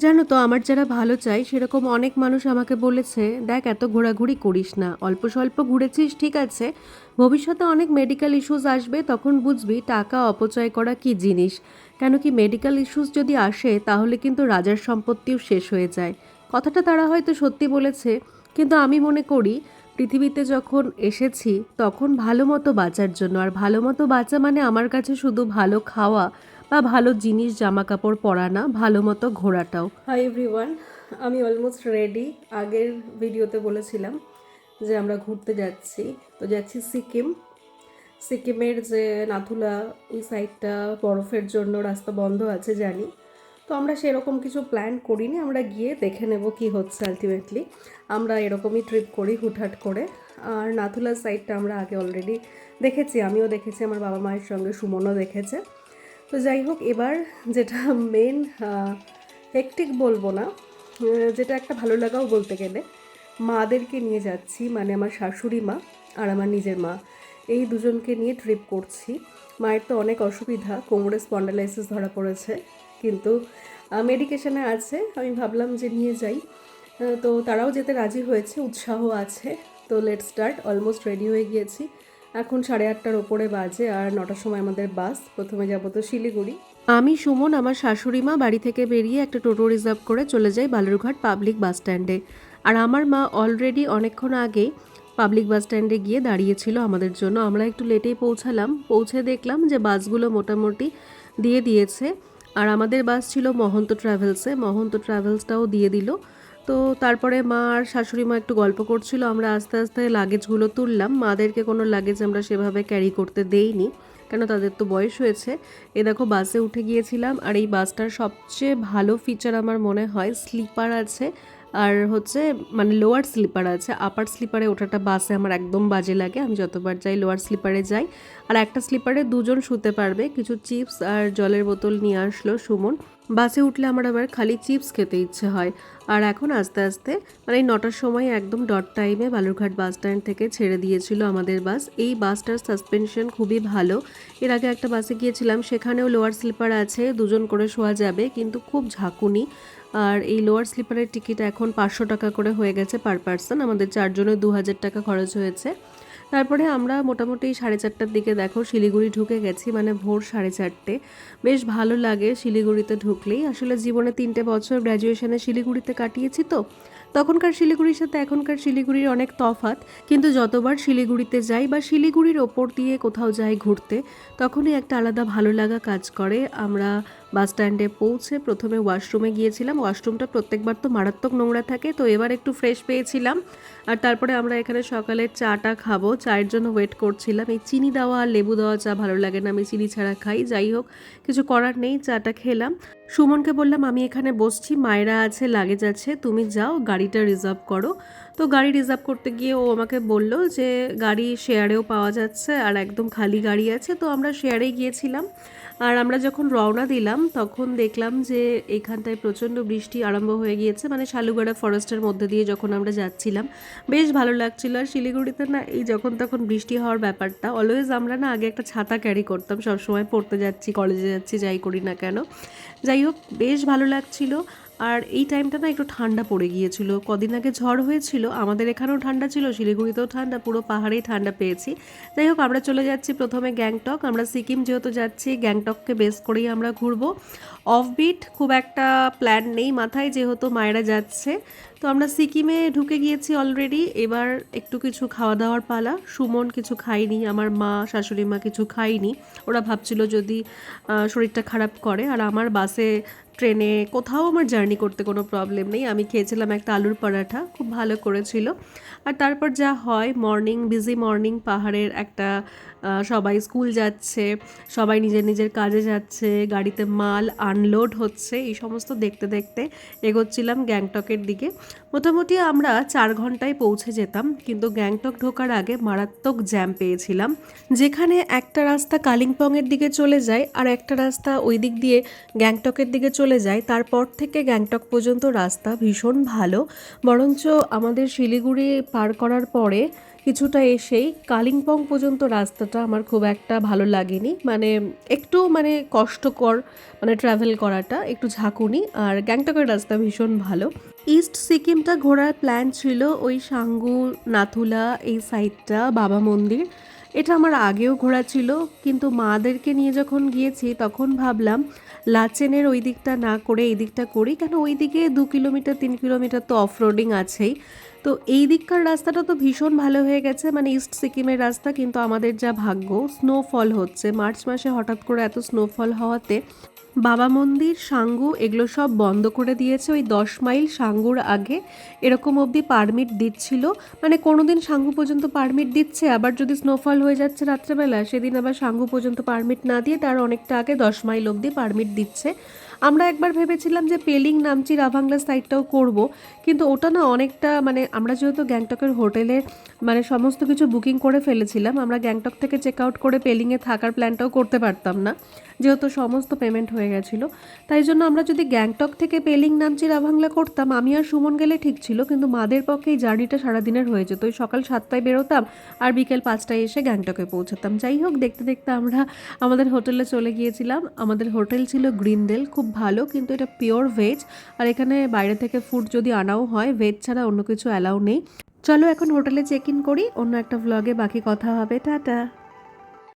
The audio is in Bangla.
জানো তো আমার যারা ভালো চায় সেরকম অনেক মানুষ আমাকে বলেছে, দেখ এত ঘোরাঘুরি করিস না, অল্প স্বল্প ঘুরেছিস ঠিক আছে, ভবিষ্যতে অনেক মেডিকেল ইস্যুস আসবে, তখন বুঝবি টাকা অপচয় করা কি জিনিস। কেন কি মেডিকেল ইস্যুস যদি আসে তাহলে কিন্তু রাজার সম্পত্তিও শেষ হয়ে যায়। কথাটা তারা হয়তো সত্যি বলেছে, কিন্তু আমি মনে করি পৃথিবীতে যখন এসেছি তখন ভালো মতো বাঁচার জন্য, আর ভালো মতো বাঁচা মানে আমার কাছে শুধু ভালো খাওয়া বা ভালো জিনিস জামা কাপড় পরা না, ভালো মতো ঘোরাটাও। হাই এভরিওয়ান, আমি অলমোস্ট রেডি। আগের ভিডিওতে বলেছিলাম যে আমরা ঘুরতে যাচ্ছি, তো যাচ্ছি সিকিম। সিকিমের যে নাথুলা ওই সাইডটা বরফের জন্য রাস্তা বন্ধ আছে জানি, তো আমরা সেরকম কিছু প্ল্যান করিনি, আমরা গিয়ে দেখে নেব কি হচ্ছে। আলটিমেটলি আমরা এরকমই ট্রিপ করি হুটহাট করে। আর নাথুলা সাইডটা আমরা আগে অলরেডি দেখেছি, আমিও দেখেছি, আমার বাবা মায়ের সঙ্গে সুমনও দেখেছে। তো যাই হোক, এবার যেটা মেন হেকটিক বলবো না, যেটা একটা ভালো লাগাও বলতে গেলে, মাদেরকে নিয়ে যাচ্ছি, মানে আমার শাশুড়ি মা আর আমার নিজের মা, এই দুজনকে নিয়ে ট্রিপ করছি। মায়ের তো অনেক অসুবিধা, কোমরে স্পন্ডালাইসিস ধরা পড়েছে, কিন্তু মেডিকেশনে আছে। আমি ভাবলাম যে নিয়ে যাই, তো তারাও যেতে রাজি হয়েছে, উৎসাহ আছে। তো লেট স্টার্ট, অলমোস্ট রেডি হয়ে গিয়েছি। এখন 8:30টার ওপরে বাজে, আর 9টার সময় আমাদের বাস। প্রথমে যাবো তো শিলিগুড়ি। আমি, সুমন, আমার শাশুড়ি মা বাড়ি থেকে বেরিয়ে একটা টোটো রিজার্ভ করে চলে যাই বালুরঘাট পাবলিক বাস স্ট্যান্ডে। আর আমার মা অলরেডি অনেকক্ষণ আগেই পাবলিক বাস স্ট্যান্ডে গিয়ে দাঁড়িয়েছিল আমাদের জন্য। আমরা একটু লেটেই পৌঁছালাম, পৌঁছে দেখলাম যে বাসগুলো মোটামুটি দিয়ে দিয়েছে। আর আমাদের বাস ছিল মহন্ত ট্রাভেলসে, মহন্ত ট্রাভেলসটাও দিয়ে দিল। তো তারপরে মা আর শাশুড়ি মা একটু গল্প করছিল, আমরা আস্তে আস্তে লাগেজগুলো তুললাম। মাদেরকে কোনো লাগেজ আমরা সেভাবে ক্যারি করতে দেইনি, কেন তাদের তো বয়স হয়েছে। এ দেখো বাসে উঠে গিয়েছিলাম, আর এই বাসটার সবচেয়ে ভালো ফিচার আমার মনে হয় স্লিপার আছে, আর হচ্ছে মানে লোয়ার স্লিপার আছে। আপার স্লিপারে ওঠাটা বাসে আমার একদম বাজে লাগে, আমি যতবার যাই লোয়ার স্লিপারে যাই। আর একটা স্লিপারে দুজন শুতে পারবে। কিছু চিপস আর জলের বোতল নিয়ে আসলো সুমন। বাসে উঠলে আমার আবার খালি চিপস খেতে ইচ্ছে হয়। আর এখন আস্তে আস্তে মানে এই 9টার সময় একদম ডট টাইমে বালুরঘাট বাস স্ট্যান্ড থেকে ছেড়ে দিয়েছিল আমাদের বাস। এই বাসটার সাসপেনশন খুবই ভালো। এর আগে একটা বাসে গিয়েছিলাম, সেখানেও লোয়ার স্লিপার আছে, দুজন করে শোয়া যাবে, কিন্তু খুব ঝাঁকুনি। আর এই লোয়ার স্লিপারের টিকিট এখন 500 টাকা করে হয়ে গেছে পার পার্সন। আমাদের 4 জনের 2000 টাকা খরচ হয়েছে। তারপরে আমরা মোটামুটি 4:30টার দিকে দেখো শিলিগুড়ি ঢুকে গেছি, মানে ভোর 4:30। বেশ ভালো লাগে শিলিগুড়িতে ঢুকলেই। আসলে জীবনে 3টে বছর গ্র্যাজুয়েশনে শিলিগুড়িতে কাটিয়েছি, তো তখনকার শিলিগুড়ির সাথে এখনকার শিলিগুড়ির অনেক তফাৎ। কিন্তু যতবার শিলিগুড়িতে যাই বা শিলিগুড়ির ওপর দিয়ে কোথাও যাই ঘুরতে, তখনই একটা আলাদা ভালো লাগা কাজ করে। আমরা বাস স্ট্যান্ডে পৌঁছে প্রথমে ওয়াশরুমে গিয়েছিলাম। ওয়াশরুমটা প্রত্যেকবার তো মারাত্মক নোংরা থাকে, তো এবার একটু ফ্রেশ পেয়েছিলাম। আর তারপরে আমরা এখানে সকালে চাটা খাবো, চায়ের জন্য ওয়েট করছিলাম। এই চিনি দেওয়া আর লেবু দেওয়া চা ভালো লাগে না, আমি চিনি ছাড়া খাই। যাই হোক, কিছু করার নেই, চাটা খেলাম। সুমনকে বললাম আমি এখানে বসছি, মায়েরা আছে, লাগেজ আছে, তুমি যাও গাড়িটা রিজার্ভ করো। তো গাড়ি রিজার্ভ করতে গিয়ে ও আমাকে বলল যে গাড়ি শেয়ারেও পাওয়া যাচ্ছে আর একদম খালি গাড়ি আছে, তো আমরা শেয়ারে গিয়েছিলাম। আর আমরা যখন রওনা দিলাম তখন দেখলাম যে এইখানটায় প্রচণ্ড বৃষ্টি আরম্ভ হয়ে গিয়েছে, মানে শালুগড়া ফরেস্টের মধ্যে দিয়ে যখন আমরা যাচ্ছিলাম বেশ ভালো লাগছিল। আর শিলিগুড়িতে না এই যখন তখন বৃষ্টি হওয়ার ব্যাপারটা, অলওয়েজ আমরা না আগে একটা ছাতা ক্যারি করতাম, সবসময় পড়তে যাচ্ছি, কলেজে যাচ্ছি, যাই করি না কেন। যাই হোক, বেশ ভালো লাগছিল। আর এই টাইমটা না একটু ঠান্ডা পড়ে গিয়েছিল, কদিন আগে ঝড় হয়েছিল, আমাদের এখানেও ঠান্ডা ছিল, শিলিগুড়িতেও ঠান্ডা, পুরো পাহাড়েই ঠান্ডা পেয়েছি। যাই হোক, আমরা চলে যাচ্ছি প্রথমে গ্যাংটক। আমরা সিকিম যেহেতু যাচ্ছি, গ্যাংটককে বেস করেই আমরা ঘুরবো। অফবিট খুব একটা প্ল্যান নেই মাথায়, যেহেতু মায়েরা যাচ্ছে। তো আমরা সিকিমে ঢুকে গিয়েছি অলরেডি। এবার একটু কিছু খাওয়া দাওয়ার পালা। সুমন কিছু খাইনি, আমার মা শাশুড়ি মা কিছু খাইনি, ওরা ভাবছিল যদি শরীরটা খারাপ করে। আর আমার বাসে, ট্রেনে, কোথাও আমার জার্নি করতে কোনো প্রবলেম নেই। আমি খেয়েছিলাম একটা আলুর পরাঠা, খুব ভালো করেছিল। আর তারপর যা হয়, মর্নিং, বিজি মর্নিং, পাহাড়ের একটা সবাই স্কুল যাচ্ছে, সবাই নিজের নিজের কাজে যাচ্ছে, গাড়িতে মাল আনলোড হচ্ছে, এই সমস্ত দেখতে দেখতে এগোচ্ছিলাম গ্যাংটকের দিকে। মোটামুটি আমরা 4 ঘন্টায় পৌঁছে যেতাম, কিন্তু গ্যাংটক ঢোকার আগে মারাত্মক জ্যাম পেয়েছিলাম। যেখানে একটা রাস্তা কালিম্পংয়ের দিকে চলে যায় আর একটা রাস্তা ওই দিক দিয়ে গ্যাংটকের দিকে চলে যায়, তারপর থেকে গ্যাংটক পর্যন্ত রাস্তা ভীষণ ভালো। বরঞ্চ আমাদের শিলিগুড়ি পার করার পরে কিছুটা এসেই কালিম্পং পর্যন্ত রাস্তাটা আমার খুব একটা ভালো লাগেনি, মানে একটু মানে কষ্টকর, মানে ট্রাভেল করাটা একটু ঝাঁকুনি। আর গ্যাংটকের রাস্তা ভীষণ ভালো। ইস্ট সিকিমটা ঘোরার প্ল্যান ছিল, ওই সাঙ্গু, নাথুলা এই সাইডটা, বাবা মন্দির, এটা আমার আগেও ঘোরা ছিল। কিন্তু মাদেরকে নিয়ে যখন গিয়েছি তখন ভাবলাম লাচেনের ওই দিকটা না করে এই দিকটা করি, কেন ওই দিকে 2 কিলোমিটার 3 কিলোমিটার তো অফ রোডিং আছেই। তো এই দিককার রাস্তাটা তো ভীষণ ভালো হয়ে গেছে, মানে ইস্ট সিকিমের রাস্তা। কিন্তু আমাদের যা ভাগ্য, স্নোফল হচ্ছে মার্চ মাসে, হঠাৎ করে এত স্নোফল হওয়াতে বাবা মন্দির, সাঙ্গু এগুলো সব বন্ধ করে দিয়েছে। ওই 10 মাইল সাঙ্গুর আগে এরকম অবধি পারমিট দিচ্ছিল, মানে কোনো দিন সাঙ্গু পর্যন্ত পারমিট দিচ্ছে, আবার যদি স্নোফল হয়ে যাচ্ছে রাত্রেবেলা সেদিন আবার সাঙ্গু পর্যন্ত পারমিট না দিয়ে তার অনেকটা আগে 10 মাইল অবধি পারমিট দিচ্ছে। আমরা একবার ভেবেছিলাম যে পেলিং, নামচি, রাভাংলা সাইডটাও করব, কিন্তু ওটা না অনেকটা, মানে আমরা যেহেতু গ্যাংটকের হোটেলে মানে সমস্ত কিছু বুকিং করে ফেলেছিলাম, আমরা গ্যাংটক থেকে চেক আউট করে পেলিংয়ে থাকার প্ল্যানটাও করতে পারতাম না, যেহেতু সমস্ত পেমেন্ট হয়ে গেছিলো। তাই জন্য আমরা যদি গ্যাংটক থেকে পেলিং, নামচি, রাভাংলা করতাম, আমি আর সুমন গেলে ঠিক ছিল, কিন্তু মাদের পক্ষে এই জার্নিটা সারাদিনের হয়ে যেত। ওই সকাল 7টায় বেরোতাম আর বিকেল 5টায় এসে গ্যাংটকে পৌঁছাতাম। যাই হোক, দেখতে দেখতে আমরা আমাদের হোটেলে চলে গিয়েছিলাম। আমাদের হোটেল ছিল গ্রিনডেল, খুব ভালো, কিন্তু এটা পিওর ভেজ। আর এখানে বাইরে থেকে ফুড যদি আনাও হয়, ভেজ ছাড়া অন্য কিছু অ্যালাউ নেই। চলো এখন হোটেলে চেক ইন করি, অন্য একটা ভ্লগে বাকি কথা হবে। টাটা।